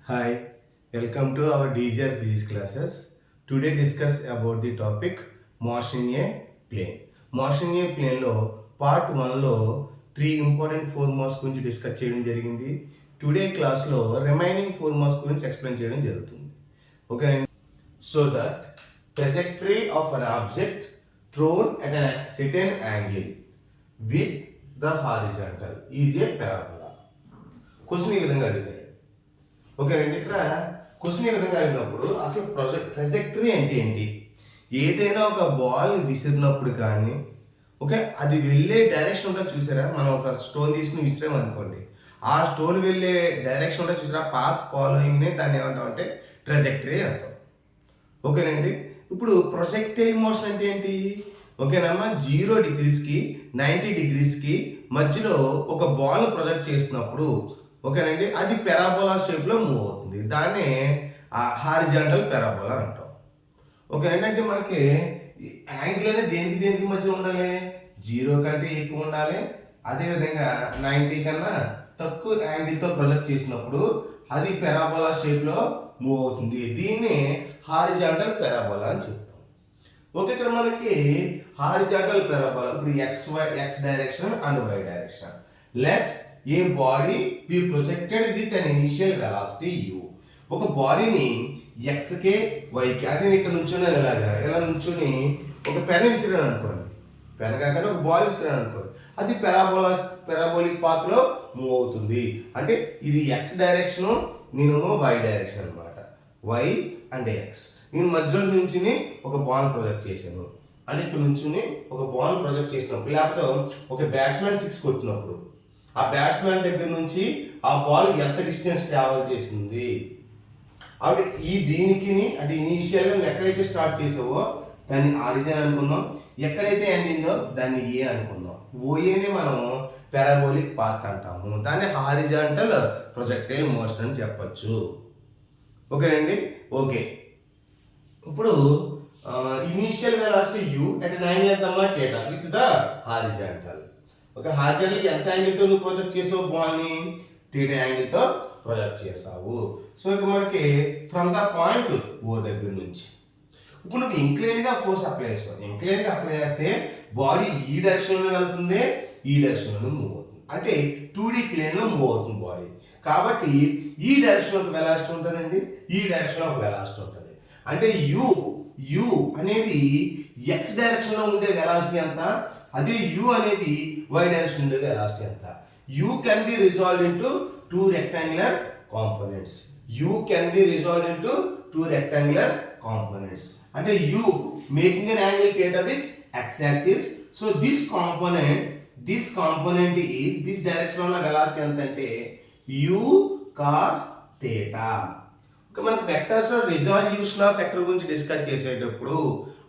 Hi, welcome to our DGR physics classes. Today discuss about the topic motion in a plane. Motion in a plane లో part 1లో 3 important formulas గురించి discuss చేయడం జరిగింది. Today క్లాస్లో remaining formulas గురించి explain చేయడం జరుగుతుంది. Okay, so that trajectory of an object thrown at a certain angle with the horizontal is a parabola. Question ఈ విధంగా అడుగుతారు. ఓకే అండి, ఇక్కడ క్వశ్చన్ ఈ విధంగా అడిగినప్పుడు అసలు ట్రజెక్టరీ అంటే ఏంటి? ఏదైనా ఒక బాల్ విసిరినప్పుడు కానీ ఓకే అది వెళ్ళే డైరెక్షన్ ఉంటే చూసారా, మనం ఒక స్టోన్ తీసుకుని విసిరాం అనుకోండి, ఆ స్టోన్ వెళ్ళే డైరెక్షన్ ఉంటే చూసారా, పాత్ ఫాలోయింగ్నే దాన్ని ఏమంటాం అంటే ట్రజెక్టరీ అంటాం. ఓకేనండి, ఇప్పుడు ప్రొజెక్టైల్ మోషన్ అంటే ఏంటి? ఓకేనమ్మా, 0 డిగ్రీస్కి 90 డిగ్రీస్కి మధ్యలో ఒక బాల్ ప్రొజెక్ట్ చేసినప్పుడు ఓకేనండి అది పెరాబోలా షేప్లో మూవ్ అవుతుంది. దాన్నే హారిజాంటల్ పెరాబోలా అంటాం. ఓకేనండి, అంటే మనకి యాంగిల్ అనేది దేనికి దేనికి మధ్య ఉండాలి? 0 కంటే ఎక్కువ ఉండాలి, అదేవిధంగా 90 కన్నా తక్కువ యాంగిల్తో ప్రొజెక్ట్ చేసినప్పుడు అది పెరాబోలా షేప్లో మూవ్ అవుతుంది. దీన్ని హారిజాంటల్ పెరాబోలా అని చెప్తాం. ఓకే, ఇక్కడ మనకి హారిజాంటల్ పెరాబోలా ఇప్పుడు x direction and y direction. Let a body be projected with an initial velocity u. ఒక బాడీని ఎక్స్కే వైకి అంటే ఇక్కడ నుంచుని ఇలా నుంచుని ఒక పెన్ విసిరాను అనుకోండి, పెన్ కాకుండా ఒక బాల్ విసిరాను అనుకోండి, అది పెరాబోలిక్ పాత్లో మూవ్ అవుతుంది. అంటే ఇది ఎక్స్ డైరెక్షను, నేను వై డైరెక్షన్ అనమాట, వై అండ్ ఎక్స్. నేను మధ్యలో నుంచుని ఒక బాల్ ప్రొజెక్ట్ చేశాను అంటే ఇక్కడ నుంచుని ఒక బాల్ ప్రొజెక్ట్ చేసినప్పుడు, లేకపోతే ఒక బ్యాట్స్మెన్ 6 కొట్టినప్పుడు ఆ బ్యాట్స్మెన్ దగ్గర నుంచి ఆ బాల్ ఎంత డిస్టెన్స్ ట్రావెల్ చేసింది, అప్పుడు ఈ దీనికి అంటే ఇనీషియల్గా నువ్వు ఎక్కడైతే స్టార్ట్ చేసావో దాన్ని ఆరిజిన్ అనుకుందాం, ఎక్కడైతే ఎండ్ అయిందో దాన్ని ఏ అనుకుందాం. ఓఏని మనం పారాబోలిక్ పాత్ అంటాము, దాన్ని హారిజాంటల్ ప్రొజెక్టైల్ మోషన్ అని చెప్పచ్చు. ఓకేనండి, ఓకే. ఇప్పుడు ఇనీషియల్ వెలాసిటీ u అట్ 9 ఎంత అమ్మా θ విత్ ద హారిజాంటల్. ఒక హారిజాంటల్కి ఎంత యాంగిల్తో నువ్వు ప్రొజెక్ట్ చేసావు బాల్ని? θ యాంగిల్తో ప్రొజెక్ట్ చేసావు. సో ఇక మనకి ఫ్రమ్ ద పాయింట్ ఓ దగ్గర నుంచి ఇప్పుడు నువ్వు ఇంక్లైన్గా ఫోర్స్ అప్లై చేస్తావు. ఇంక్లైన్గా అప్లై చేస్తే బాడీ ఈ డైరెక్షన్లో వెళ్తుంది, ఈ డైరెక్షన్లో మూవ్ అవుతుంది, అంటే 2D ప్లేన్లో మూవ్ అవుతుంది బాడీ. కాబట్టి ఈ డైరెక్షన్లో ఒక వెలాసిటీ ఉంటుందండి, ఈ డైరెక్షన్లో ఒక వెలాసిటీ ఉంటుంది. అంటే యు అనేది ఎక్స్ డైరెక్షన్లో ఉండే వెలాసిటీ ఎంత, అదే యు అనేది వై డైరెక్షన్ ఉండే వెలాసిటీ ఎంత. U can be resolved into 2 rectangular components. U can be resolved into 2 rectangular components. అంటే u making an angle theta with x axis. So this component is this direction ఉన్న velocity ఎంత అంటే u cos theta. మనకు vectors resolution of vector గురించి discuss చేసేటప్పుడు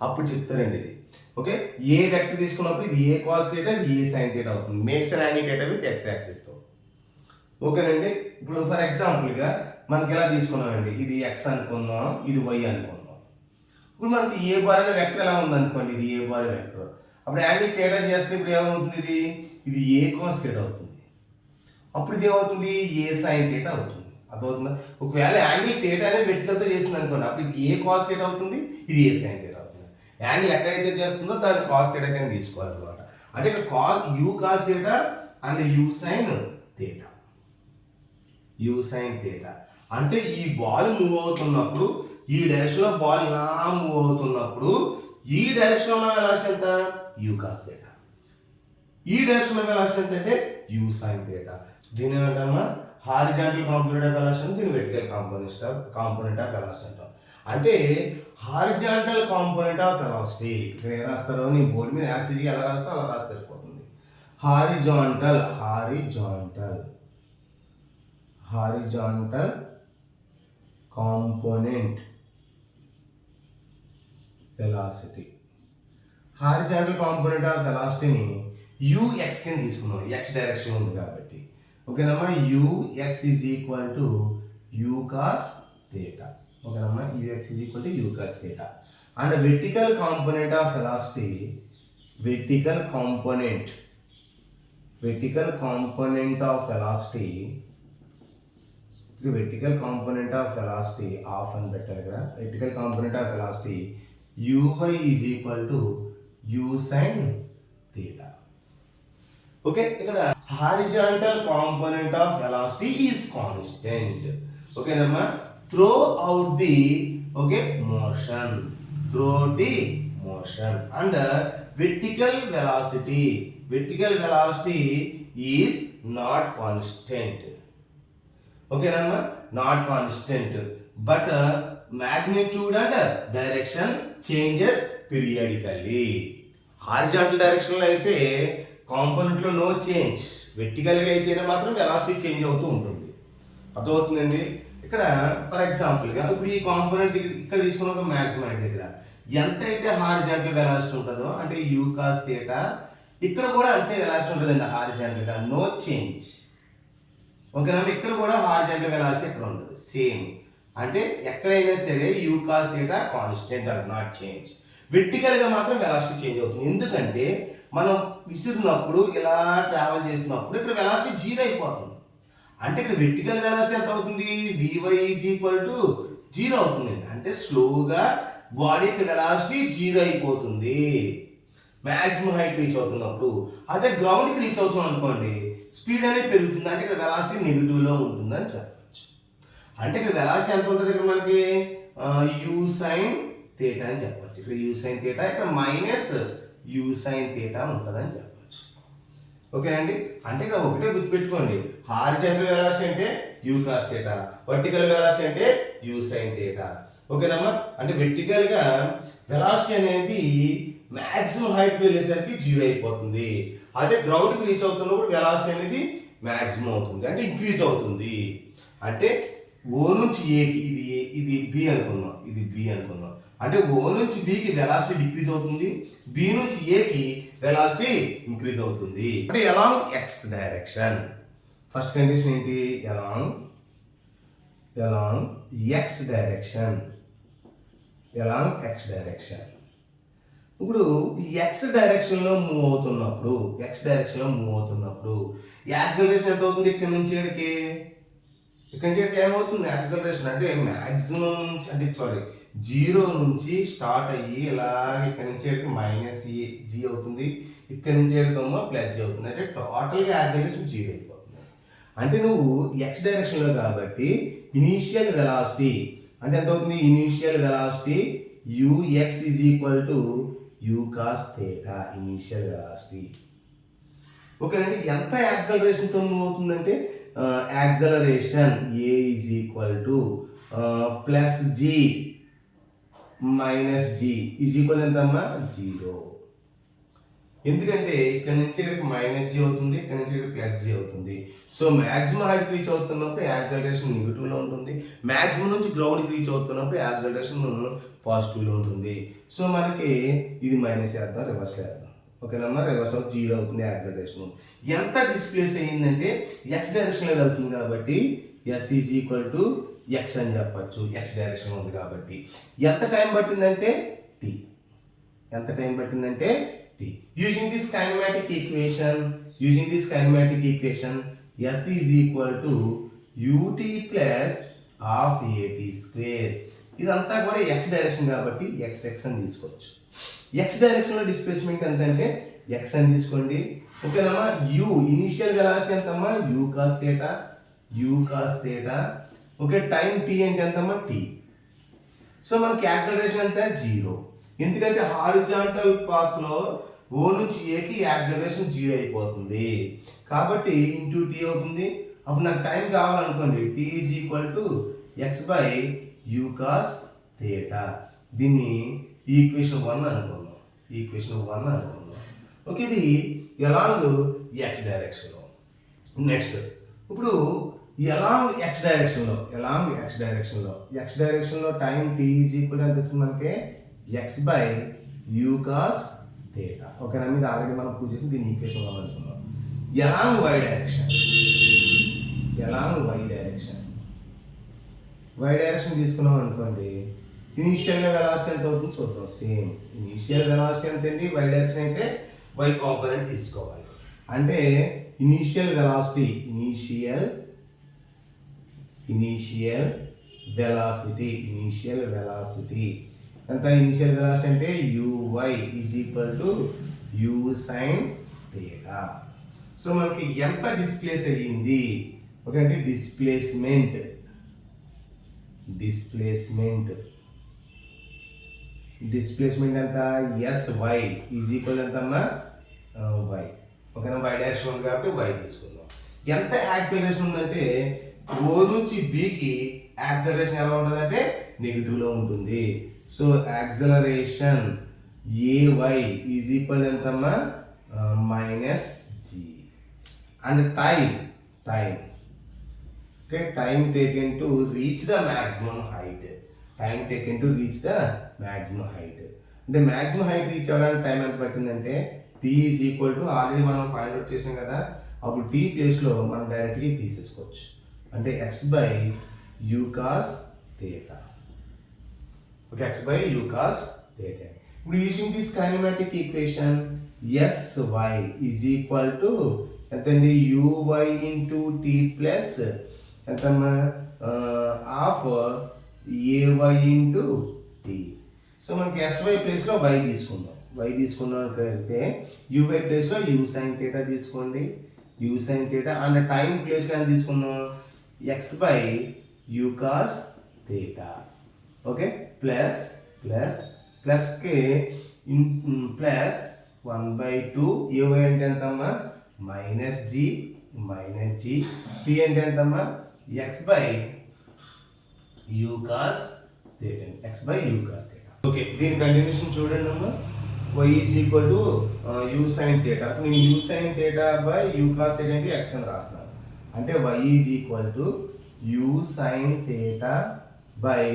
అప్పుడు చెప్తారండి ఇది. ఓకే, ఏ వెక్టర్ తీసుకున్నప్పుడు ఇది ఏ కాస్ థీటా, ఇది ఏ సైన్ థీటా అవుతుంది. Makes an angle theta with x యాక్సిస్తో. ఓకేనండి, ఇప్పుడు ఫర్ ఎగ్జాంపుల్గా మనకి ఎలా తీసుకున్నామండి, ఇది ఎక్స్ అనుకుందాం, ఇది వై అనుకుందాం. ఇప్పుడు మనకి ఏ బార్ అనే వెక్టర్ ఎలా ఉంది అనుకోండి, ఇది ఏ బార్ వెక్టర్. అప్పుడు యాంగిల్ థీటా చేస్తే ఇప్పుడు ఏమవుతుంది, ఇది ఏ కాస్ థీటా అవుతుంది. అప్పుడు ఇది ఏమవుతుంది, ఏ సైన్ థీటా అవుతుంది. అర్థమవుతుందా? ఒకవేళ యాంగిల్ థీటా అనేది వెర్టికల్తో చేసింది అనుకోండి, అప్పుడు ఇది ఏ కాస్ థీటా అవుతుంది, ఇది ఏ సైన్ థీటా అవుతుంది. యాంగిల్ ఎక్కడైతే చేస్తుందో దాన్ని కాస్ థీటా కింద తీసుకోవాలన్నమాట. అంటే ఇక్కడ you cos theta and you sine theta, you sine theta. అంటే ఈ బాల్ మూవ్ అవుతున్నప్పుడు, ఈ డైరెక్షన్లో బాల్ ఇలా మూవ్ అవుతున్నప్పుడు ఈ డైరెక్షన్లో ఉన్న వెలాసిటీ ఎంత, యూ కాస్ థీటా. ఈ డైరెక్షన్లో వెలాసిటీ ఎంత అంటే యూ సైన్ థీటా. దీని ఏమంటామా, హారిజాంటల్ కాంపోనెంట్ ఆఫ్ వెలాసిటీ, దీని వెర్టికల్ కాంపోనెంట్ ఆఫ్ వెలాసిటీ అంటాం. అంటే హారిజాంటల్ కాంపోనెంట్ ఆఫ్ వెలాసిటీ ఇక్కడ ఏం రాస్తారో నీ బోర్డు మీద యాక్చువల్గా ఎలా రాస్తా అలా రాస్తే సరిపోతుంది. Horizontal component velocity. Horizontal component of వెలాసిటీని ux కింద తీసుకున్నాం, ఎక్స్ డైరెక్షన్ ఉంది కాబట్టి. ఓకేనమ్మా, ux is equal to u cos theta. ఓకేనమ్మా, ux is equal to u cos theta. And vertical component of velocity, vertical component of velocity vertical component of velocity off and better ఇక్కడ vertical component of velocity uy is equal to u sin theta. Okay, ఇక్కడ horizontal component of velocity is constant. Okay namma, throughout the motion, throughout the motion, and vertical velocity is not constant. Okay namma, not constant, but magnitude and direction changes periodically. Horizontal direction లో అయితే component లో no change, vertical గా అయితేనే మాత్రం velocity change అవుతూ ఉంటుంది. అర్థమవుతుందండి. ఇక్కడ ఫర్ ఎగ్జాంపుల్ గా ఇప్పుడు ఈ కాంపోనెంట్ ఇక్కడ తీసుకున్న ఒక మాక్సిమం దగ్గర ఎంత అయితే హారిజాంటల్ వెలాసిటీ ఉంటుందో అంటే యూ కాస్ థీటా, ఇక్కడ కూడా అంతే వెలాసిటీ ఉంటుందండి హారిజాంటల్ గా, నో చేంజ్. ఓకేనా, ఇక్కడ కూడా హారిజాంటల్ వెలాసిటీ ఇక్కడ ఉంటుంది సేమ్. అంటే ఎక్కడైనా సరే you cos theta constant, does not change. Vertical గా మాత్రం వెలాసిటీ చేంజ్ అవుతుంది. ఎందుకంటే మనం విసిరినప్పుడు ఇలా ట్రావెల్ చేస్తున్నప్పుడు ఇక్కడ వెలాసిటీ జీరో అయిపోతుంది. అంటే ఇక్కడ వెర్టికల్ వెలాసిటీ ఎంత అవుతుంది, vy is equal to zero అవుతుంది. అంటే స్లోగా బాడీ యొక్క వెలాసిటీ జీరో అయిపోతుంది మ్యాక్సిమం హైట్ రీచ్ అవుతున్నప్పుడు. అదే గ్రౌండ్కి రీచ్ అవుతున్నాం అనుకోండి, స్పీడ్ అనేది పెరుగుతుంది. అంటే ఇక్కడ వెలాసిటీ నెగిటివ్లో ఉంటుందని చెప్పచ్చు. అంటే ఇక్కడ వెలాసిటీ ఎంత ఉంటుంది, ఇక్కడ మనకి యూ సైన్ థీటా అని చెప్పచ్చు. ఇక్కడ యూ సైన్ థీటా, ఇక్కడ మైనస్ యూ సైన్ థీటా ఉంటుందని చెప్పచ్చు. ఓకేనండి. అంటే ఇక్కడ ఒకటే గుర్తుపెట్టుకోండి, హారిజాంటల్ వెలాసిటీ అంటే you cos theta, vertical velocity అంటే యూ సైన్ థీటా. ఓకేనమ్మా. అంటే వెర్టికల్ గా వెలాసిటీ అనేది మ్యాక్సిమం హైట్కి వెళ్ళేసరికి జీరో అయిపోతుంది. అదే గ్రౌండ్కి రీచ్ అవుతున్నప్పుడు వెలాసిటీ అనేది మ్యాక్సిమం అవుతుంది, అంటే ఇంక్రీజ్ అవుతుంది. అంటే ఓ నుంచి ఏకి ఇది బి అనుకుందాం, ఇది బి అనుకుందాం. అంటే ఓ నుంచి బికి వెలాసిటీ డిక్రీజ్ అవుతుంది, బి నుంచి ఏకి వెలాసిటీ ఇంక్రీజ్ అవుతుంది. అంటే along x direction. First condition ఏంటి, along x direction, along x direction. ఇప్పుడు ఎక్స్ డైరెక్షన్లో మూవ్ అవుతున్నప్పుడు యాక్సిలరేషన్ ఎంత అవుతుంది, ఇక్కడ నుంచి ఇక్కడికి ఏమవుతుంది యాక్సిలరేషన్ అంటే మ్యాక్సిమం నుంచి, అంటే సారీ జీరో నుంచి స్టార్ట్ అయ్యి ఇలా ఇక్కడ నుంచి మైనస్ జీ అవుతుంది, ఇక్కడ నుంచి ప్లస్ జీ అవుతుంది. అంటే టోటల్గా యాక్సిలరేషన్ జీరో అయిపోతుంది. అంటే నువ్వు ఎక్స్ డైరెక్షన్లో కాబట్టి ఇనీషియల్ వెలాసిటీ అంటే ఎంత అవుతుంది, initial velocity ux is equal to u cos theta, initial velocity. ఓకేనండి. ఎంత యాక్సిలరేషన్తో మూవ్ అవుతుందంటే acceleration a is equal to plus g minus g is equal ఎంతమ్మా, జీరో. ఎందుకంటే ఇక్కడ నుంచి ఇక్కడికి మైనస్ జీ అవుతుంది, ఇక్కడ నుంచి ఇక్కడ ప్లస్ జీ అవుతుంది. సో మ్యాక్సిమం హైట్ రీచ్ అవుతున్నప్పుడు యాక్సిలరేషన్ నెగిటివ్లో ఉంటుంది, మ్యాక్సిమం నుంచి గ్రౌండ్కి రీచ్ అవుతున్నప్పుడు యాక్సిలరేషన్ పాజిటివ్లో ఉంటుంది. సో మనకి ఇది మైనస్ చేద్దాం, రివర్స్ చేద్దాం. ఓకేనమ్మా, రివర్స్ అవుట్ జీరో అవుతుంది యాక్సిలరేషన్. ఎంత డిస్ప్లేస్ అయ్యిందంటే ఎక్స్ డైరెక్షన్లో వెళ్తుంది కాబట్టి s is equal to x అని చెప్పచ్చు, ఎక్స్ డైరెక్షన్ ఉంది కాబట్టి. ఎంత టైం పట్టిందంటే టీ, ఎంత టైం పట్టిందంటే t. Using this kinematic equation s is equal to ut plus half at square. ఇదంతా కూడా ఎక్స్ డైరెక్షన్ కాబట్టి xx అని తీసుకోవచ్చు. ఎక్స్ డైరెక్షన్లో డిస్ప్లేస్మెంట్ ఎంత అంటే ఎక్స్ అని తీసుకోండి. ఓకేనమ్మా. యూ ఇనీషియల్ వెలాసిటీ ఎంతమ్మా, u cos theta. Okay, time t అంటే ఎంతమ్మా, టీ. సో మనకి యాక్సిలరేషన్ ఎంత, జీరో. ఎందుకంటే హారిజాంటల్ పాత్లో ఓ నుంచి ఏకి యాక్సిలరేషన్ జీరో అయిపోతుంది కాబట్టి ఇంటూ టీ అవుతుంది. అప్పుడు నాకు టైం కావాలనుకోండి, t is equal to x by u cos theta. దీన్ని ఈక్వేషన్ 1 అనుకుందాం. ఓకే, ఇది ఎలాంగ్ ఎక్స్ డైరెక్షన్లో. నెక్స్ట్ ఇప్పుడు ఎలాంగ్ ఎక్స్ డైరెక్షన్లో టైం టీ ఈజ్ ఈక్వల్ ఎంత వచ్చింది మనకి, x by u cos theta. ఓకేనా, ఇది ఆల్రెడీ మనం ప్రూవ్ చేసి దీన్ని ఈక్వేషన్ 1 అనుకున్నాం. ఎలాంగ్ వై డైరెక్షన్ తీసుకున్నాం అనుకోండి, ఇనీషియల్గా వెలాసిటీ ఎంత అవుతుందో చూద్దాం. సేమ్ ఇనీషియల్ వెలాసిటీ ఎంత అండి, వై డైరెక్షన్ అయితే వై కాంపోనెంట్ తీసుకోవాలి. అంటే ఇనీషియల్ వెలాసిటీ ఇనీషియల్ వెలాసిటీ ఎంత ఇనిషియల్ వెలాసిటీ అంటే uy is equal to u sin theta. So మనకి ఎంత డిస్ప్లేస్ అయ్యింది ఓకే అంటే డిస్ప్లేస్మెంట్ ఎంత sy ఈజ్ ఈక్వల్ ఎంతమ్మా y ఓకేనా y డైరెక్షన్ ఉంది కాబట్టి y తీసుకుందాం. ఎంత యాక్సిలరేషన్ ఉందంటే O నుంచి Bకి యాక్సిలరేషన్ ఎలా ఉంటుంది అంటే నెగిటివ్లో ఉంటుంది. So acceleration ay is equal ఎంతమ్మా -g. And time okay time taken to reach the maximum height అంటే మ్యాక్సిమం హైట్ రీచ్ అవ్వడానికి టైం ఎంత పట్టిందంటే t is equal to already మనం ఫైండ్ అవుట్ చేసాం కదా, అప్పుడు t ప్లేస్లో మనం డైరెక్ట్గా తీసేసుకోవచ్చు. అంటే x by u cos theta. Okay x by u cos theta. ఇప్పుడు using this kinematic equation sy is equal to ఎంతండి uy ఇంటూ t ప్లస్ ఎంతమ్మా half ay into t. So మనకి sy ప్లేస్లో y తీసుకుందాం అంటే uy ప్లేస్లో u sin theta తీసుకోండి, u sin theta. And time ప్లేస్లో ఎంత తీసుకుందాం x by u cos theta. Okay ప్లస్కి ప్లస్ 1/2 ay అంటే ఎంతమ్మా -g t అంటే ఎంతమ్మా x by u cos theta. Okay దీని కంటిన్యూషన్ చూడండి అమ్మా. y is equal to u sin theta. నేను u sin theta by u cos theta అంటే x కింద రాస్తున్నాను. అంటే y is equal to u sin theta by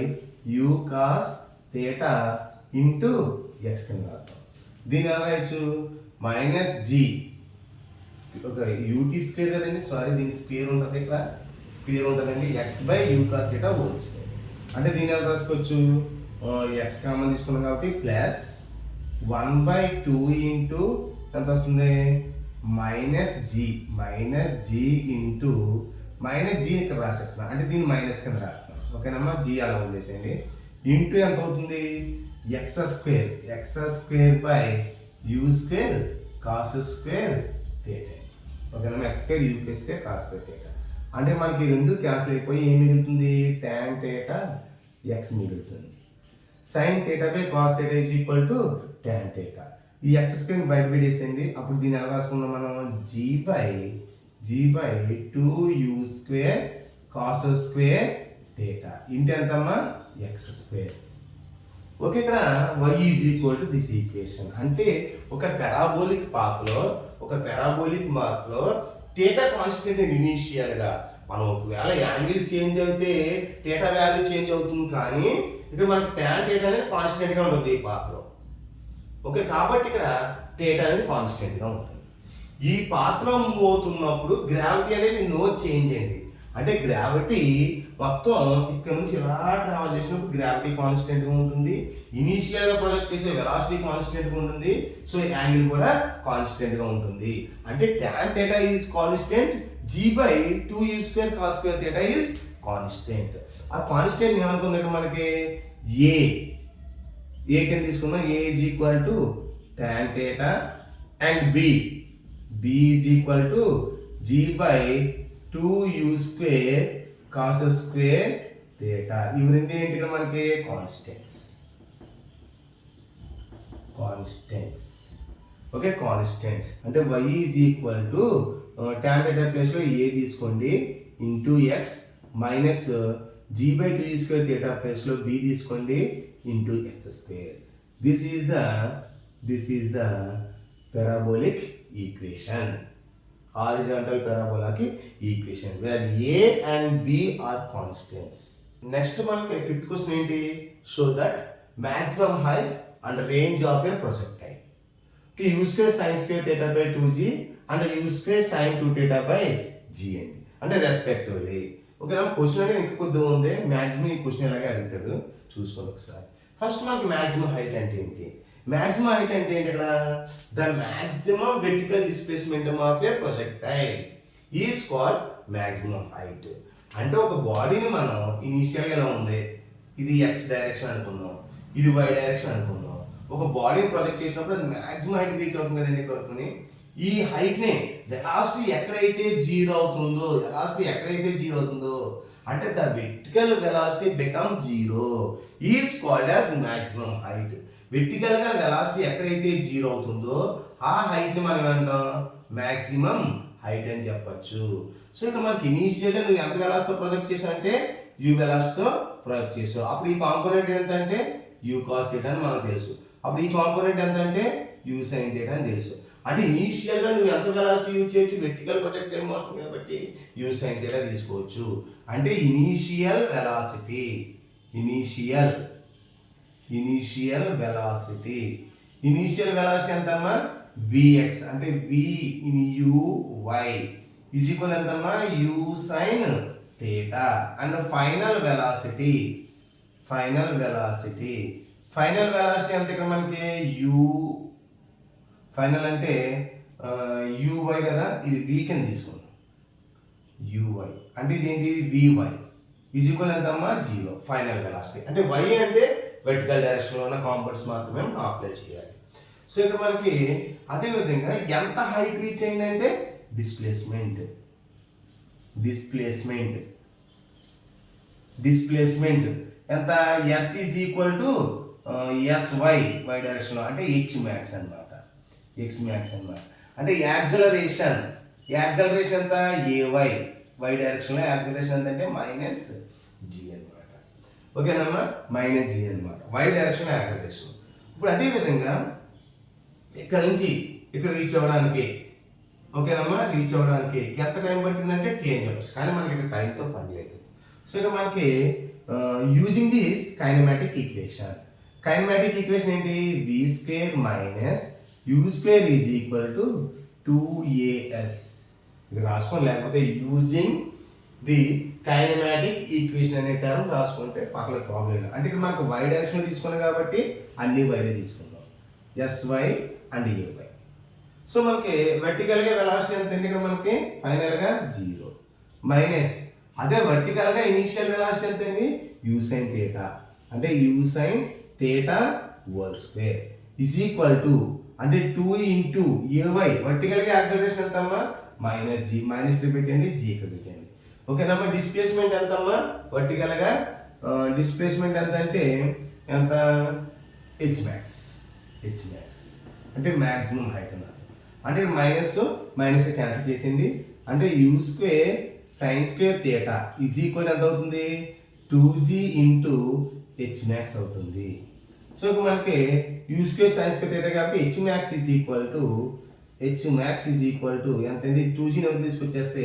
u cos theta into x కింద రాస్తాం. దీని ఎలా రాయొచ్చు -g ఒక ut స్క్వేర్ కదండి, సారీ దీని స్క్వేర్ ఉంటుంది, ఇక్కడ స్క్వేర్ ఉంటుందండి x by u cos theta whole square. అంటే దీని ఎలా రాసుకోవచ్చు x కామన్ తీసుకున్నాం కాబట్టి ప్లస్ 1/2 ఇంటూ ఎంత వస్తుంది -g ఇంటూ -g ఇక్కడ రాసేస్తున్నాం. అంటే దీన్ని మైనస్ కింద రాస్తున్నాం ఓకేనమ్మా. g అలా వదిలేసేయండి. ఇంటూ ఎంత అవుతుంది x square by u square cos square theta. ఓకేనమ్మా x square u square cos square theta. అంటే మనకి రెండు క్యాన్సిల్ అయిపోయి ఏం మిగులుతుంది tan theta x మిగులుతుంది. sin theta by cos theta is equal to tan theta. ఈ x స్క్వేర్ బయట పెట్టేసేయండి. అప్పుడు దీన్ని ఎలా రాసుకున్నాం మనం g by 2u square cos square theta into ఎంతమ్మా x స్క్వేర్. ఓకే ఇక్కడ y is equal to this equation. అంటే ఒక పెరాబోలిక్ మార్క్లో థీటా కాన్స్టెంట్ ఇనీషియల్గా మనం ఒకవేళ యాంగిల్ చేంజ్ అయితే థీటా వాల్యూ చేంజ్ అవుతుంది, కానీ ఇక్కడ మనకి tan theta అనేది కాన్స్టెంట్గా ఉంటుంది ఈ పాత్రలో. ఓకే కాబట్టి ఇక్కడ థీటా అనేది కాన్స్టెంట్గా ఉంటుంది. ఈ పాత్ర మూవ్ అవుతున్నప్పుడు గ్రావిటీ అనేది నో చేంజ్ అయింది. అంటే గ్రావిటీ మొత్తం ఇక్కడ నుంచి ఇలా ట్రావెల్ చేసినప్పుడు గ్రావిటీ కాన్స్టెంట్గా ఉంటుంది, ఇనీషియల్గా ప్రొజెక్ట్ చేసే వెలాసిటీ కాన్స్టెంట్గా ఉంటుంది, సో యాంగిల్ కూడా కాన్స్టెంట్గా ఉంటుంది. అంటే tan theta is constant, g by 2u square cos square theta is constant. ఆ కాన్స్టెంట్ ఏమనుకుంది మనకి ఏ కింద తీసుకున్నాం a is equal to tan theta and b is equal to g by 2u square cos square theta. ఇవి రెండు ఏంటిగా మనకి constants. Okay constants అంటే y is equal to tan theta ప్లేస్లో a తీసుకోండి into x minus g by 2u square theta ప్లేస్లో b తీసుకోండి into x square. This is the parabolic equation, horizontal parabolic equation where a and b are constants. Next మనకి fifth question ఏంటి, show that maximum height and range of a projectile. Okay, u square sin square theta by 2g and u square sin 2 theta by g అంటే respectively. Okay question అంటే ఇంకా కొద్దిగా ఉంది, maximum ఈ question ఎలాగే అడుగుతారు చూసుకోండి ఒకసారి. ఫస్ట్ మనకి మ్యాక్సిమం హైట్ అంటే ఏంటి, మ్యాక్సిమం హైట్ అంటే ఏంటి ఇక్కడ the maximum vertical displacement of a projectile is called maximum height. అంటే ఒక బాడీని మనం ఇనీషియల్గా ఎలా ఉంది, ఇది ఎక్స్ డైరెక్షన్ అనుకుందాం, ఇది వై డైరెక్షన్ అనుకుందాం. ఒక బాడీని ప్రొజెక్ట్ చేసినప్పుడు అది మ్యాక్సిమం హైట్ రీచ్ అవుతుంది కదండి ఇక్కడ వరకు. ఈ హైట్ని వెలాసిటీ ఎక్కడైతే జీరో అవుతుందో అంటే the vertical velocity become zero is called as maximum height. వెర్టికల్గా వెలాసిటీ ఎక్కడైతే జీరో అవుతుందో ఆ హైట్ని మనం ఏమంటాం, మ్యాక్సిమం హైట్ అని చెప్పచ్చు. సో ఇక్కడ మనకి ఇనీషియల్గా నువ్వు ఎంత వెలాసిటీతో ప్రొజెక్ట్ చేసావు అంటే యూ వెలాసిటీతో ప్రొజెక్ట్ చేసావు. అప్పుడు ఈ కాంపోనెంట్ ఎంత అంటే యూ కాస్ థీటా అని మనకు తెలుసు. అప్పుడు ఈ కాంపోనెంట్ ఎంత అంటే యూ సైన్ థీటా అని తెలుసు. అంటే ఇనీషియల్గా నువ్వు ఎంత వెలాసిటీ యూజ్ చేయొచ్చు, వెర్టికల్ ప్రొజెక్టెడ్ మోషన్ కాబట్టి యూ సైన్ థీటా తీసుకోవచ్చు. అంటే ఇనీషియల్ వెలాసిటీ ఎంతమ్మా, Vx అంటే V in uy is equal ఎంతమ్మా, u sin theta. And final velocity ఎంత ఇక్కడ మనకి u ఫైనల్ అంటే uy కదా, ఇది v కింద తీసుకుందాం. uy అంటే ఇదేంటి vy is equal ఎంతమ్మా, 0. ఫైనల్ వెలాసిటీ అంటే y అంటే వెర్టికల్ డైరెక్షన్లో ఉన్న కాంపోనెంట్స్ మాత్రమే మనం అప్లై చేయాలి. సో ఇక్కడ మనకి అదేవిధంగా ఎంత హైట్ రీచ్ అయిందంటే డిస్ప్లేస్మెంట్ ఎంత, s is equal to s y y డైరెక్షన్లో అంటే ఎక్స్ మ్యాక్స్ అనమాట. అంటే యాక్సలరేషన్ ఎంత, ఏవై వై డైరెక్షన్లో యాక్సలరేషన్ ఎంత అంటే మైనస్ జీ అనమాట. ఓకేనమ్మా, మైనస్ జీ అనమాట వై డైరెక్షన్ యాక్సలరేషన్. ఇప్పుడు అదేవిధంగా ఇక్కడ నుంచి ఇక్కడ రీచ్ అవ్వడానికి, ఓకేనమ్మా, రీచ్ అవ్వడానికి ఎంత టైం పట్టిందంటే టీ అని చెప్పచ్చు, కానీ మనకి ఇక్కడ టైంతో పని లేదు. సో ఇక్కడ మనకి యూజింగ్ దిస్ కైనమాటిక్ ఈక్వేషన్ ఏంటి, v square minus u square is equal to 2as. ఇక్కడ రాసుకోండి, లేకపోతే యూజింగ్ ది కైనమాటిక్ ఈక్వేషన్ అనే టర్మ్ రాసుకుంటే పక్కన ప్రాబ్లం లేదు. అంటే ఇక్కడ మనకు వై డైరెక్షన్లో తీసుకున్నాం కాబట్టి అన్ని వైలే తీసుకుందాం, ఎస్వై అండ్ ఏవై. సో మనకి వెర్టికల్గా వెలాసిటీ ఎంత అంటే ఇక్కడ మనకి ఫైనల్గా 0 మైనస్ అదే వర్టికల్గా ఇనీషియల్ వెలాసిటీ ఎంత అండి, యూ సైన్ థీటా అంటే you sine theta whole square is equal to అంటే 2 ఇంటూ ఏవై వర్టికల్గా యాక్సలరేషన్ ఎంతమ్మా, మైనస్ జీ, మైనస్ పెట్టండి, జీ ఇక్కడ పెట్టండి. ఓకేనమ్మా, డిస్ప్లేస్మెంట్ ఎంతమ్మా, వర్టికల్గా డిస్ప్లేస్మెంట్ ఎంత అంటే ఎంత, హెచ్ మ్యాక్స్ అంటే మ్యాక్సిమం హైట్ అన్నది. అంటే మైనస్ క్యాన్సిల్ చేసింది అంటే u square sine square theta is equal ఎంత అవుతుంది, 2g ఇంటూ హెచ్ మ్యాక్స్ అవుతుంది. సో ఇప్పుడు మనకి u square sine square theta కాబట్టి h max is equal to ఎంత అండి, 2g నెంబర్ తీసుకొచ్చేస్తే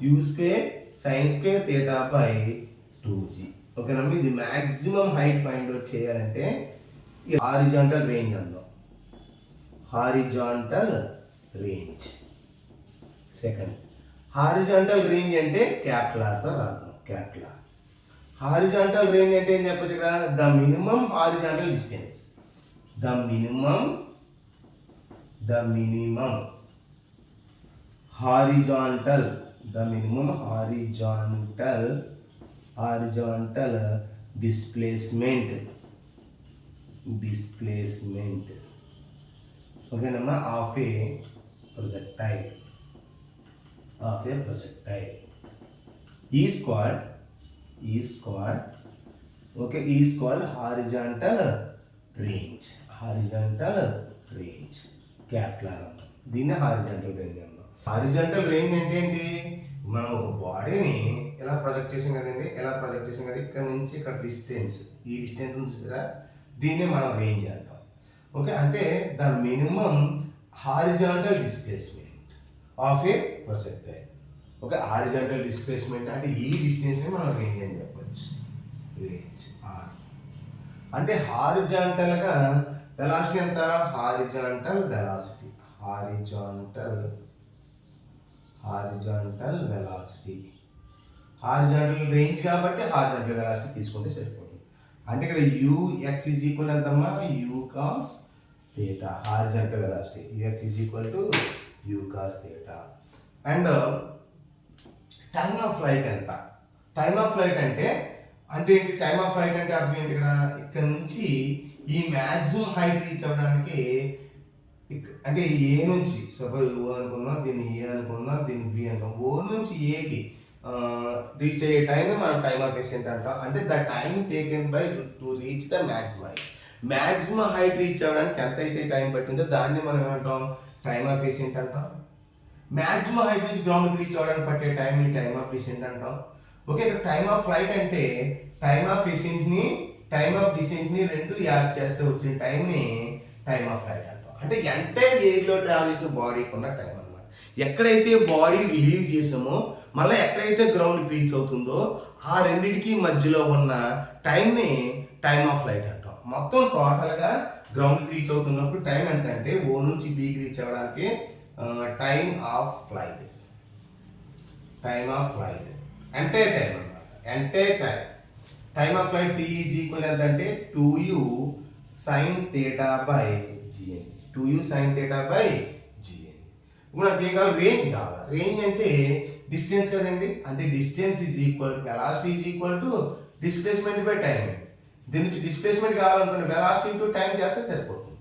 u square sine square theta by 2g. ఓకేనమ్మా, ఇది మ్యాక్సిమం హైట్ ఫైండ్ అవుట్ చేయాలంటే హారిజాంటల్ రేంజ్ అందాం, సెకండ్ హారిజాంటల్ రేంజ్ అంటే క్యాపిటల్తో రాద్దాం, హారిజాంటల్ రేంజ్ అంటే ఏం చెప్పచ్చు ఇక్కడ, the minimum horizontal distance, the minimum horizontal displacement ఓకేనమ్మా of a projectile is called horizontal range capital. దీన్ని హారిజాంటల్ రేంజ్ అన్నాం. హారిజాంటల్ రేంజ్ అంటే ఏంటి, మనం ఒక బాడీని ఎలా ప్రొజెక్ట్ చేసాం కదండి, ఇక్కడ నుంచి ఇక్కడ డిస్టెన్స్, ఈ డిస్టెన్స్ చూసారా, దీన్ని మనం రేంజ్ అంటాం. ఓకే, అంటే the minimum horizontal displacement of a projectile. Okay, horizontal displacement అంటే ఈ డిస్టెన్స్ని మనం రేంజ్ అని చెప్పచ్చు, రేంజ్ ఆర్. అంటే హారిజాంటల్గా వెలాసిటీ ఎంత, హారిజాంటల్ రేంజ్ కాబట్టి హారిజాంటల్ వెలాసిటీ తీసుకుంటే సరిపోతుంది. అంటే ఇక్కడ ux ఈజ్ ఈక్వల్ ఎంతమ్మా, u cos theta, horizontal velocity ux is equal to u cos theta. And time of flight ఎంత, టైమ్ ఆఫ్ ఫ్లైట్ అంటే ఏంటి? టైమ్ ఆఫ్ ఫ్లైట్ అంటే అర్థం ఏంటి? ఇక్కడ నుంచి ఈ మ్యాక్సిమం హైట్ రీచ్ అవ్వడానికి అంటే ఏ నుంచి సపోజ్ ఓ అనుకుందాం, దీన్ని ఏ అనుకుందాం, దీన్ని బి అనుకుందాం, ఓ నుంచి ఏకి రీచ్ అయ్యే టైం మనం టైమ్ ఆఫ్ ఎసెంట్ అంటాం. అంటే the time taken by to reach the maximum height. Maximum height reach అవ్వడానికి ఎంత అయితే టైం పట్టిందో దాన్ని మనం ఏమంటాం? టైమ్ ఆఫ్ ఎసెంట్ అంటాం. మ్యాక్సిమం హైట్ నుంచి గ్రౌండ్కి రీచ్ అవ్వడానికి పట్టే టైంని టైమ్ ఆఫ్ డిసెంట్ అంటాం. ఓకే, ఇక్కడ టైమ్ ఆఫ్ ఫ్లైట్ అంటే టైమ్ ఆఫ్ ఎసెంట్ని టైమ్ ఆఫ్ డిసెంట్ని రెండు యాడ్ చేస్తే వచ్చిన టైంని టైమ్ ఆఫ్ ఫ్లైట్ అంటాం. అంటే ఎంటైర్ ఎయిర్లో ట్రావెల్ చేసిన బాడీకి ఉన్న టైం అనమాట. ఎక్కడైతే బాడీ లీవ్ చేసామో మళ్ళీ ఎక్కడైతే గ్రౌండ్కి రీచ్ అవుతుందో ఆ రెండింటికి మధ్యలో ఉన్న టైంని టైమ్ ఆఫ్ ఫ్లైట్ అంటాం. మొత్తం టోటల్గా గ్రౌండ్కి రీచ్ అవుతున్నప్పుడు టైం ఎంత అంటే ఓ నుంచి బీకి రీచ్ అవ్వడానికి time of flight. Time of flight అంటే టైం అనమాట. అంటే time of flight t is equal ఎంత అంటే 2u sin theta by gn. 2u sin theta by gn. ఇప్పుడు నాకు ఏం కావాలి? రేంజ్ కావాలి. రేంజ్ అంటే డిస్టెన్స్ కదండి. అంటే distance is equal velocity is equal to displacement by time. దీని నుంచి డిస్ప్లేస్మెంట్ కావాలనుకోండి వెలాసిటీ ఇంటూ టైం చేస్తే సరిపోతుంది.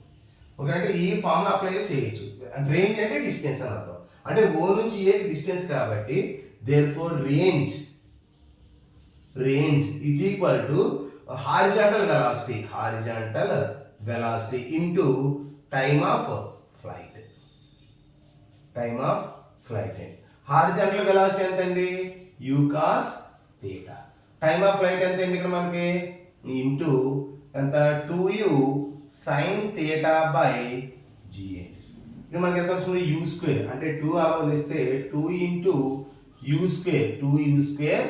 ఓకే, అంటే ఈ ఫార్ములా అప్లై చేయొచ్చు. రేంజ్ అంటే డిస్టెన్స్ అని అర్థం. అంటే ఓ నుంచి ఏ డిస్టెన్స్ కాబట్టి therefore range is equal to horizontal velocity into time of flight. Time of flight horizontal velocity ఎంత అండి? u cos theta. Time of flight ఎంత అండి ఇక్కడ మనకి? ఇంటూ ఎంత? 2u sin theta by gn. ఇక్కడ మనకి ఎంత వస్తుంది? u square. అంటే 2 అలా వదిలిస్తే 2 into u square, 2u square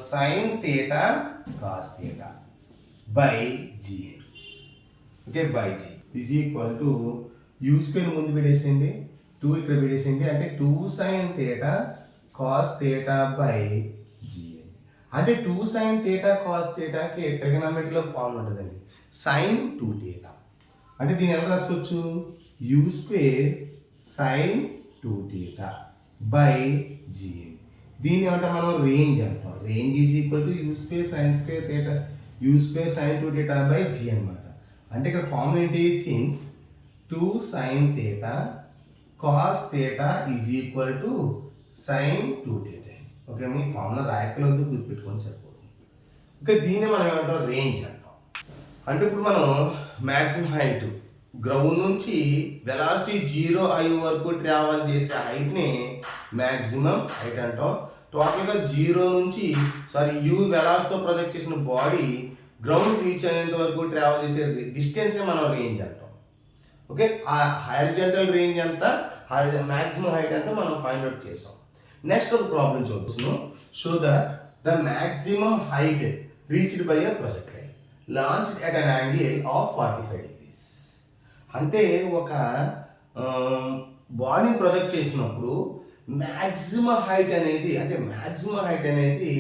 sin theta cos theta by gn. Okay, by g is equal to u square ముందు పెట్టేసింది, 2 ఇక్కడ పెట్టేసింది. అంటే 2 sin theta cos theta by gn. అంటే 2 sin theta cos theta కి ట్రిగనోమెట్రీలో formula ఉంటుందండి, sin 2 theta. అంటే దీన్ని ఎలా రాసుకోవచ్చు? u square sin 2 theta by gn. దీన్ని ఏమంటాం మనం? రేంజ్ అంటాం. Range is equal to u square sin square theta, u square sin 2 theta by g అనమాట. అంటే ఇక్కడ ఫార్ములా ఏంటి? Since 2 sin theta cos theta is equal to sin 2 theta. Okay, మీ formula రాయకలొద్దు, గుర్తుపెట్టుకొని సరిపోతుంది. ఓకే, దీన్ని మనం ఏమంటాం? రేంజ్ అంటాం. అంటే ఇప్పుడు మనం మ్యాక్సిమం హైట్ గ్రౌండ్ నుంచి వెలాసిటీ 0 అయ్యే వరకు ట్రావెల్ చేసే హైట్ని మ్యాక్సిమం హైట్ అంటాం. టోటల్గా 0 నుంచి u వెలాసిటీతో ప్రొజెక్ట్ చేసిన బాడీ గ్రౌండ్ రీచ్ అయ్యేంత వరకు ట్రావెల్ చేసే డిస్టెన్సే మనం రేంజ్ అంటాం. ఓకే, ఆ హారిజాంటల్ రేంజ్ ఎంత, మ్యాక్సిమం హైట్ ఎంత మనం ఫైండ్ అవుట్ చేసాం. నెక్స్ట్ ఒక ప్రాబ్లం చూస్తున్నాం. Show that the maximum height reached by a projectile launched at an angle of 45 degrees. అంటే ఒక బాడీని ప్రొజెక్ట్ చేసినప్పుడు మ్యాక్సిమం హైట్ అనేది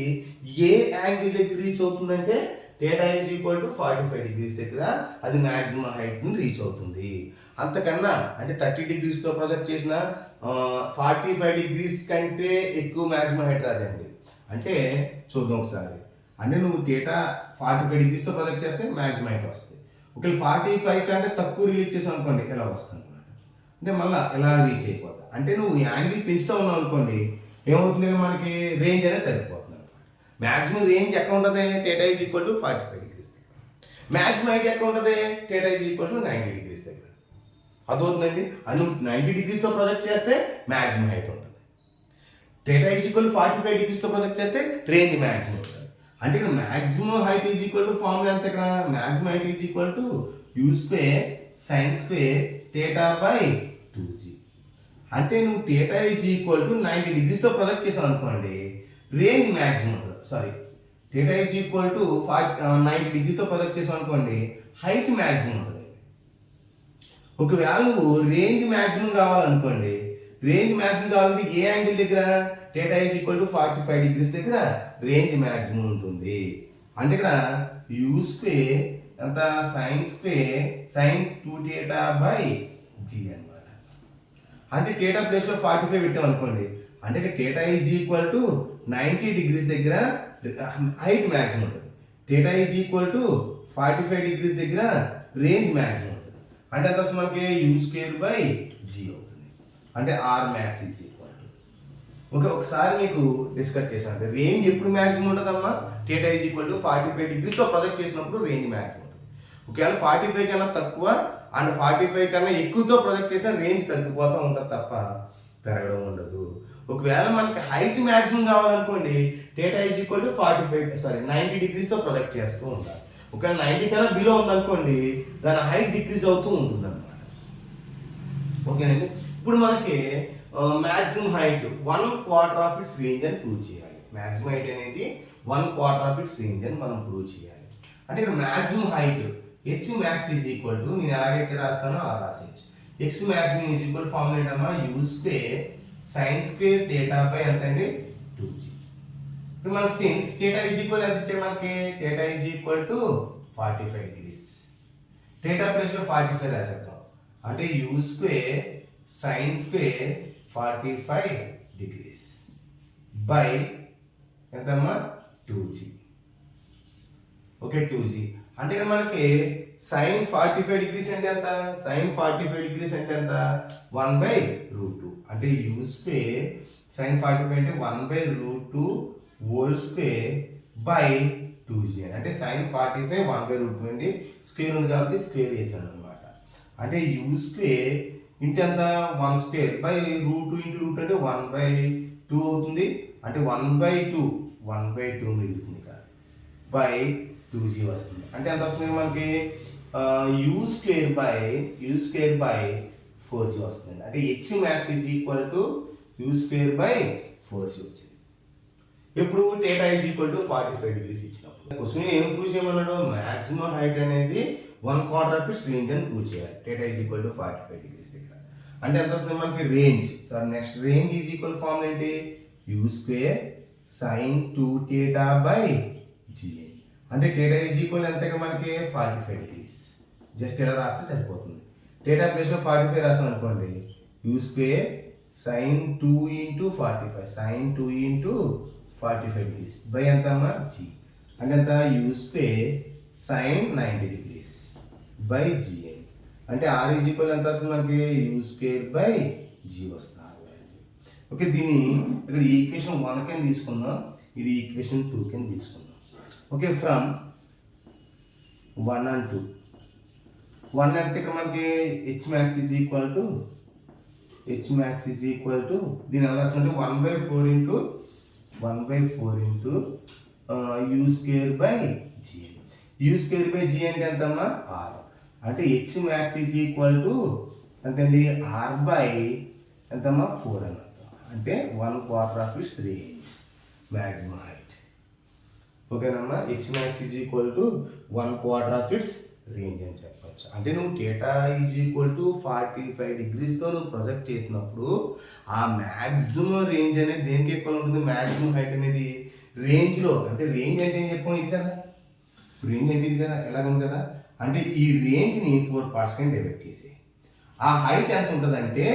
ఏ యాంగిల్ దగ్గర రీచ్ అవుతుందంటే theta is equal to 45 degrees దగ్గర అది మ్యాక్సిమం హైట్ని రీచ్ అవుతుంది. అంతకన్నా అంటే 30 degreesతో ప్రొజెక్ట్ చేసిన 45 degrees కంటే ఎక్కువ మ్యాక్సిమం హైట్ రాదండి. అంటే చూద్దాం ఒకసారి. అంటే నువ్వు theta 45 degreesతో ప్రొజెక్ట్ చేస్తే మ్యాక్సిమం హైట్ వస్తుంది. ఒకవేళ 45 కంటే తక్కువ రిలీజ్ చేసావు అనుకోండి, ఇలా వస్తుంది అనమాట. అంటే మళ్ళీ ఇలా రీచ్ అయిపోతా. అంటే నువ్వు యాంగిల్ పెంచుతూ ఉన్నావు అనుకోండి, ఏమవుతుంది? మనకి రేంజ్ అనేది తగ్గిపోతుంది. మ్యాక్సిమం రేంజ్ ఎక్కడ ఉంటుంది? theta is equal to 45 degrees దగ్గర. మ్యాక్సిమం హైట్ ఎక్కడ ఉంటుంది? theta is equal to 90 degrees దగ్గర. అదవుతుందండి. నువ్వు 90 degreesతో ప్రొజెక్ట్ చేస్తే మ్యాక్సిమం హైట్ ఉంటుంది. theta ఈజ్ ఈక్వల్ టు 45 degreesతో ప్రొజెక్ట్ చేస్తే రేంజ్ మ్యాక్సిమం ఉంటుంది. అంటే ఇక్కడ maximum height is equal to formula ఎంత? ఇక్కడ maximum height is equal to u square sin square theta by 2g. అంటే నువ్వు theta ఈజ్ ఈక్వల్ టు 90 degreesతో ప్రొజెక్ట్ చేసావు అనుకోండి, రేంజ్ మ్యాక్సిమం ఉంటుంది. theta ఈజ్ ఈక్వల్ టు 90 degreesతో ప్రొజెక్ట్ చేసావు అనుకోండి, హైట్ మ్యాక్సిమం ఉంటుంది. ఒకవేళ నువ్వు రేంజ్ మ్యాక్సిమం కావాలనుకోండి, రేంజ్ మ్యాక్సిమం కావాలంటే ఏ యాంగిల్ దగ్గర? theta is equal to 45 degrees దగ్గర రేంజ్ మ్యాక్సిమం ఉంటుంది. అంటే ఇక్కడ u స్క్వేర్ ఎంత? sin square sin 2 theta by g అనమాట. అంటే theta ప్లేస్లో 45 పెట్టాం అనుకోండి, అంటే ఇక్కడ theta is equal to 90 degrees దగ్గర హైట్ మ్యాక్సిమం ఉంటుంది. Theta is equal to 45 degrees దగ్గర రేంజ్ మ్యాక్సిమం ఉంటుంది. అంటే ఎంత వస్తుంది మనకి u²/g అవుతుంది. అంటే R max is equal to. Okay, ఒకసారి మీకు డిస్కస్ చేసాను. అంటే రేంజ్ ఎప్పుడు మ్యాక్సిమం ఉంటుందమ్మా? థీటా ఈజ్ ఈక్వల్ టు 45 డిగ్రీస్లో ప్రొజెక్ట్ చేసినప్పుడు రేంజ్ మ్యాక్సిమం ఉంటుంది. ఒకవేళ 45 కన్నా తక్కువ అండ్ 45 కన్నా ఎక్కువతో ప్రొజెక్ట్ చేసిన రేంజ్ తగ్గిపోతూ ఉంటుంది తప్ప పెరగడం ఉండదు. ఒకవేళ మనకి హైట్ మ్యాక్సిమం కావాలనుకోండి, థీటా ఈజ్ ఈక్వల్ టు 90 డిగ్రీస్తో ప్రొజెక్ట్ చేస్తూ ఉండాలి. ఒకవేళ 90 కన్నా బిలో ఉందనుకోండి, దాని హైట్ డిక్రీజ్ అవుతూ ఉంటుంది అనమాట. ఓకేనండి. ఇప్పుడు మనకి maximum height 1/4 of it's range అని ప్రూవ్ చేయాలి. మ్యాక్సిమం హైట్ అనేది 1/4 ఆఫ్ ఇట్స్ రేంజ్ అని మనం ప్రూవ్ చేయాలి. అంటే ఇక్కడ maximum height h max is equal to, నేను ఎలాగైతే రాస్తానో అలా రాసేయచ్చు. X maximum is equal formula ఏంటమ్మా? u²sin² θ/, ఎంతండి? 2g. ఇప్పుడు మనకి సిన్స్ θ ఈజ్ ఈక్వల్ ఎంత ఇచ్చాడు మనకి? θ is equal to 45 degrees. θ plus 45 రాసేద్దాం. అంటే u²sin² 45 డిగ్రీస్ బై ఎంతమ్మా? 2g. Okay, 2g. అంటే ఇక్కడ మనకి sin 45 డిగ్రీస్ అంటే ఎంత? sin 45 డిగ్రీస్ అంటే ఎంత? 1/√2. అంటే u²sin 45 అంటే 1/√2 హోల్ స్క్వేర్ బై 2g. అంటే sin 45 1/√2 అండి. స్క్వేర్ ఉంది కాబట్టి స్క్వేర్ వేసాను అనమాట. అంటే u² ఇంటూ ఎంత? 1² బై √2 ఇంటూ రూట్ అంటే 1/2 అవుతుంది. అంటే 1/2 మిగులుతుంది కదా, బై 2g వస్తుంది. అంటే ఎంత వస్తుంది మనకి? u² బై 4g వస్తుంది. అంటే h max is equal to u²/4g వచ్చింది. ఇప్పుడు θ ఈజ్ ఈక్వల్ టు 45 డిగ్రీస్ ఇచ్చినప్పుడు క్వశ్చన్ ఏం ప్రూవ్ చేయమన్నాడు? మ్యాక్సిమం హైట్ అనేది 1/4 ఆఫ్ ఇట్స్ రేంజ్ అని ప్రూవ్ చేయాలి. θ ఈజ్ ఈక్వల్ టు 45 డిగ్రీస్ దగ్గర. అంటే ఎంత వస్తుంది మనకి? Range. Sir next range is equal formula ఏంటి? u²sin2θ/g. అంటే θ ఈజ్ ఈక్వల్ ఎంత మనకి? 45 డిగ్రీస్. జస్ట్ ఇలా రాస్తే సరిపోతుంది. θ ప్లస్ 45 రాసాం అనుకోండి, u²sin2 into 45 sin2 into 45 degrees by ఎంత అమ్మా? g. అంటే ఎంత? u²sin 90 degrees by g. అంటే r ఈజ్ ఈక్వల్ ఎంత అవుతుంది మనకి? u²/g వస్తుంది. ఓకే, దీన్ని ఇక్కడ ఈక్వేషన్ 1 కింద తీసుకుందాం, ఇది ఈక్వేషన్ 2 కింద తీసుకుందాం. Okay, from 1 and 2. 1 అంటే ఇక్కడ మనకి h max is equal to దీని ఎలా వస్తుందంటే 1/4 ఇంటూ u²/g. u²/g అంటే ఎంతమ్మా? r. అంటే h max is equal to ఎంతండి? r బై ఎంతమ్మా? 4 అని అర్థం. అంటే 1/4 of it's range maximum height. ఓకేనమ్మా? h max is equal to 1/4 of it's range అని చెప్పచ్చు. అంటే నువ్వు θ ఈజ్ ఈక్వల్ టు 45 డిగ్రీస్తో నువ్వు ప్రొజెక్ట్ చేసినప్పుడు ఆ మ్యాక్సిమం రేంజ్ అనేది దేనికి ఎక్కువ ఉంటుంది? మ్యాక్సిమం హైట్ అనేది రేంజ్లో. అంటే రేంజ్ అంటే ఏం చెప్పాము? ఇది కదా, రేంజ్ అంటే ఇది కదా, ఎలాగ ఉంది కదా. అంటే ఈ రేంజ్ని 4 పార్ట్స్ కింద డివైడ్ చేసి ఆ హైట్ ఎంత ఉంటుంది అంటే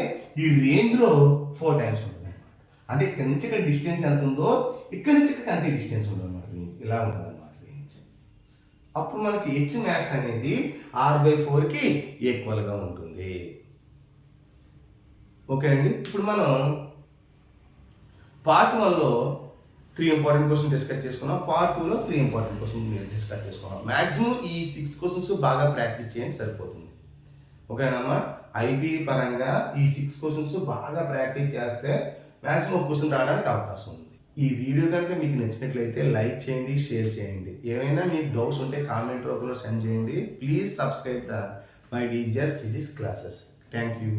ఈ రేంజ్లో 4 టైమ్స్ ఉంటుంది అనమాట. అంటే ఇక్కడ నుంచి ఇక్కడ డిస్టెన్స్ ఎంత ఉందో ఇక్కడ నుంచి ఇక్కడ అంతే డిస్టెన్స్ ఉంటుంది అనమాట. రేంజ్ ఇలా ఉంటుంది అనమాట రేంజ్. అప్పుడు మనకి h మ్యాక్స్ అనేది r/4కి ఈక్వల్గా ఉంటుంది. ఓకే అండి. ఇప్పుడు మనం పార్ట్ 1లో 3 ఇంపార్టెంట్ క్వశ్చన్ డిస్కస్ చేసుకున్నాం. పార్ట్ 2లో 3 ఇంపార్టెంట్ క్వశ్చన్ డిస్కస్ చేసుకున్నాం. మ్యాక్సిమం ఈ 6 క్వశ్చన్స్ బాగా ప్రాక్టీస్ చేయండి, సరిపోతుంది. ఓకేనమ్మా? ఐబీ పరంగా ఈ 6 క్వశ్చన్స్ బాగా ప్రాక్టీస్ చేస్తే మ్యాక్సిమం క్వశ్చన్ రావడానికి అవకాశం ఉంది. ఈ వీడియో కనుక మీకు నచ్చినట్లయితే లైక్ చేయండి, షేర్ చేయండి. ఏమైనా మీకు డౌట్స్ ఉంటే కామెంట్ రూపంలో సెండ్ చేయండి. Please subscribe the my DGR physics classes. Thank you.